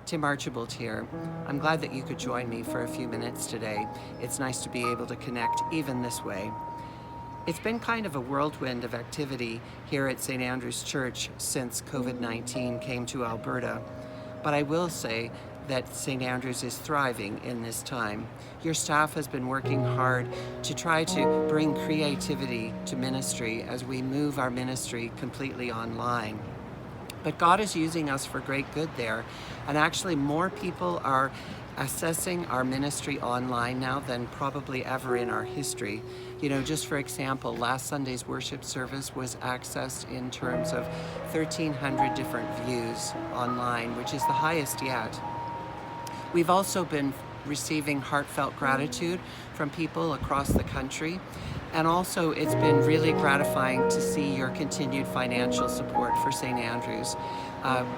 Tim Archibald here. I'm glad that you could join me for a few minutes today. It's nice to be able to connect even this way. It's been kind of a whirlwind of activity here at St. Andrew's Church since COVID-19 came to Alberta. But I will say that St. Andrew's is thriving in this time. Your staff has been working hard to try to bring creativity to ministry as we move our ministry completely online. But God is using us for great good there. And actually more people are assessing our ministry online now than probably ever in our history. You know, just for example, last Sunday's worship service was accessed in terms of 1,300 different views online, which is the highest yet. We've also been receiving heartfelt gratitude from people across the country. And also it's been really gratifying to see your continued financial support for St. Andrew's.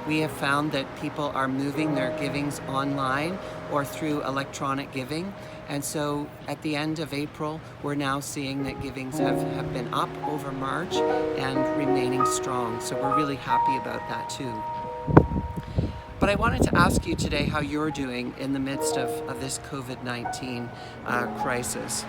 We have found that people are moving their givings online or through electronic giving. And so at the end of April, we're now seeing that givings have been up over March and remaining strong. So we're really happy about that too. But I wanted to ask you today how you're doing in the midst of this COVID-19 crisis.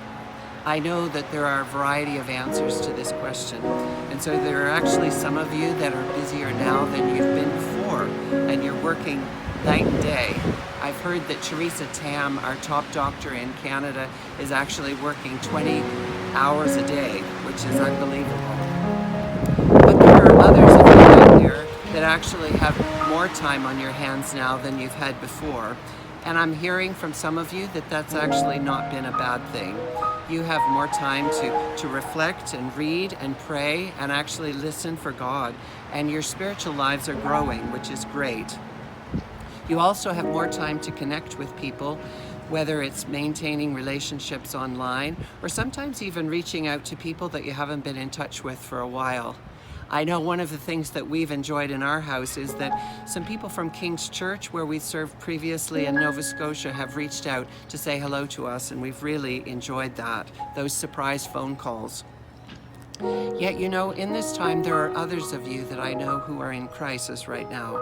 I know that there are a variety of answers to this question. And so there are actually some of you that are busier now than you've been before, and you're working night and day. I've heard that Teresa Tam, our top doctor in Canada, is actually working 20 hours a day, which is unbelievable. But there are others of you out there that actually have more time on your hands now than you've had before. And I'm hearing from some of you that that's actually not been a bad thing. You have more time to reflect and read and pray and actually listen for God. And your spiritual lives are growing, which is great. You also have more time to connect with people, whether it's maintaining relationships online or sometimes even reaching out to people that you haven't been in touch with for a while. I know one of the things that we've enjoyed in our house is that some people from King's Church, where we served previously in Nova Scotia, have reached out to say hello to us, and we've really enjoyed that, those surprise phone calls. Yet, you know, in this time, there are others of you that I know who are in crisis right now.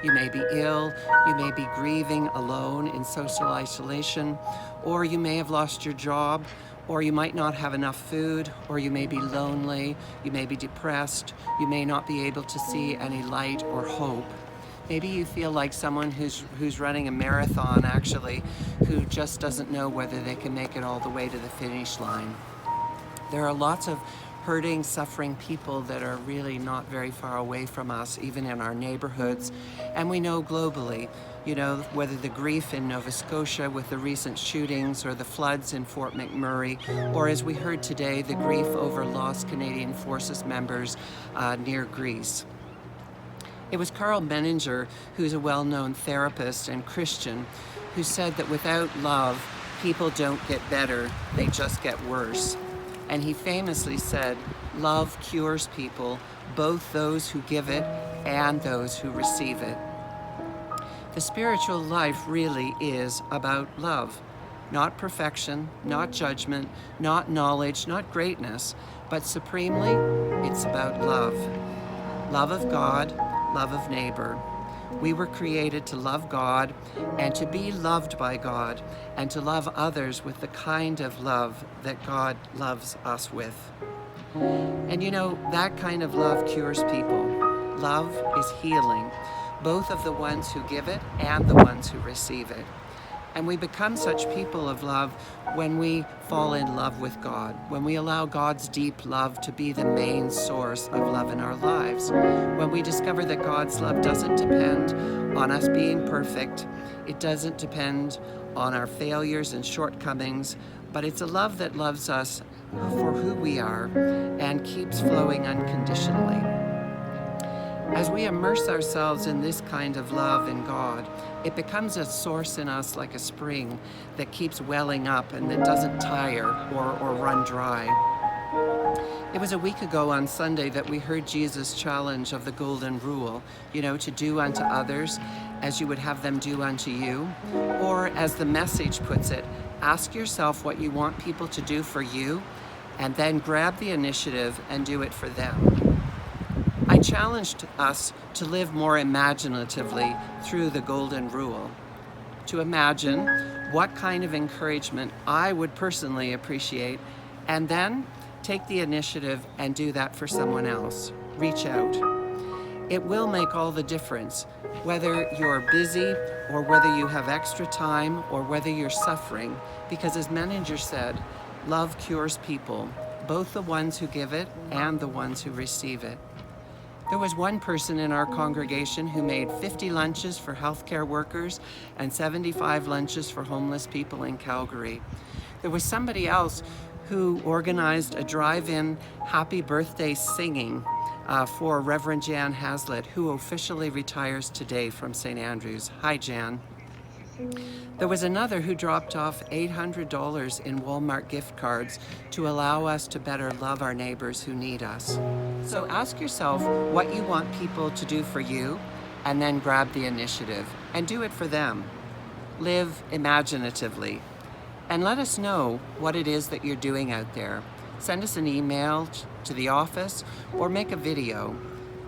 You may be ill, you may be grieving alone in social isolation, or you may have lost your job, or you might not have enough food, or you may be lonely, you may be depressed, you may not be able to see any light or hope. Maybe you feel like someone who's running a marathon actually, who just doesn't know whether they can make it all the way to the finish line. There are lots of hurting, suffering people that are really not very far away from us, even in our neighborhoods. And we know globally, you know, whether the grief in Nova Scotia with the recent shootings or the floods in Fort McMurray, or as we heard today, the grief over lost Canadian Forces members near Greece. It was Carl Menninger, who's a well-known therapist and Christian, who said that without love, people don't get better, they just get worse. And he famously said, love cures people, both those who give it and those who receive it. The spiritual life really is about love. Not perfection, not judgment, not knowledge, not greatness, but supremely, it's about love. Love of God, love of neighbor. We were created to love God and to be loved by God and to love others with the kind of love that God loves us with. And you know, that kind of love cures people. Love is healing, both of the ones who give it and the ones who receive it. And we become such people of love when we fall in love with God, when we allow God's deep love to be the main source of love in our lives, when we discover that God's love doesn't depend on us being perfect, it doesn't depend on our failures and shortcomings, but it's a love that loves us for who we are and keeps flowing unconditionally. As we immerse ourselves in this kind of love in God, it becomes a source in us like a spring that keeps welling up and that doesn't tire or run dry. It was a week ago on Sunday that we heard Jesus' challenge of the golden rule, you know, to do unto others as you would have them do unto you. Or as the Message puts it, ask yourself what you want people to do for you and then grab the initiative and do it for them. I I challenged us to live more imaginatively through the golden rule, to imagine what kind of encouragement I would personally appreciate, and then take the initiative and do that for someone else. Reach out. It will make all the difference, whether you're busy or whether you have extra time or whether you're suffering, because as Menninger said, love cures people, both the ones who give it and the ones who receive it. There was one person in our congregation who made 50 lunches for healthcare workers and 75 lunches for homeless people in Calgary. There was somebody else who organized a drive-in happy birthday singing for Reverend Jan Hazlitt, who officially retires today from St. Andrews. Hi, Jan. There was another who dropped off $800 in Walmart gift cards to allow us to better love our neighbors who need us. So ask yourself what you want people to do for you, and then grab the initiative and do it for them. Live imaginatively. And let us know what it is that you're doing out there. Send us an email to the office or make a video,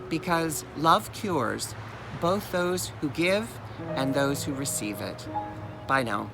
because love cures both those who give and those who receive it. Bye now.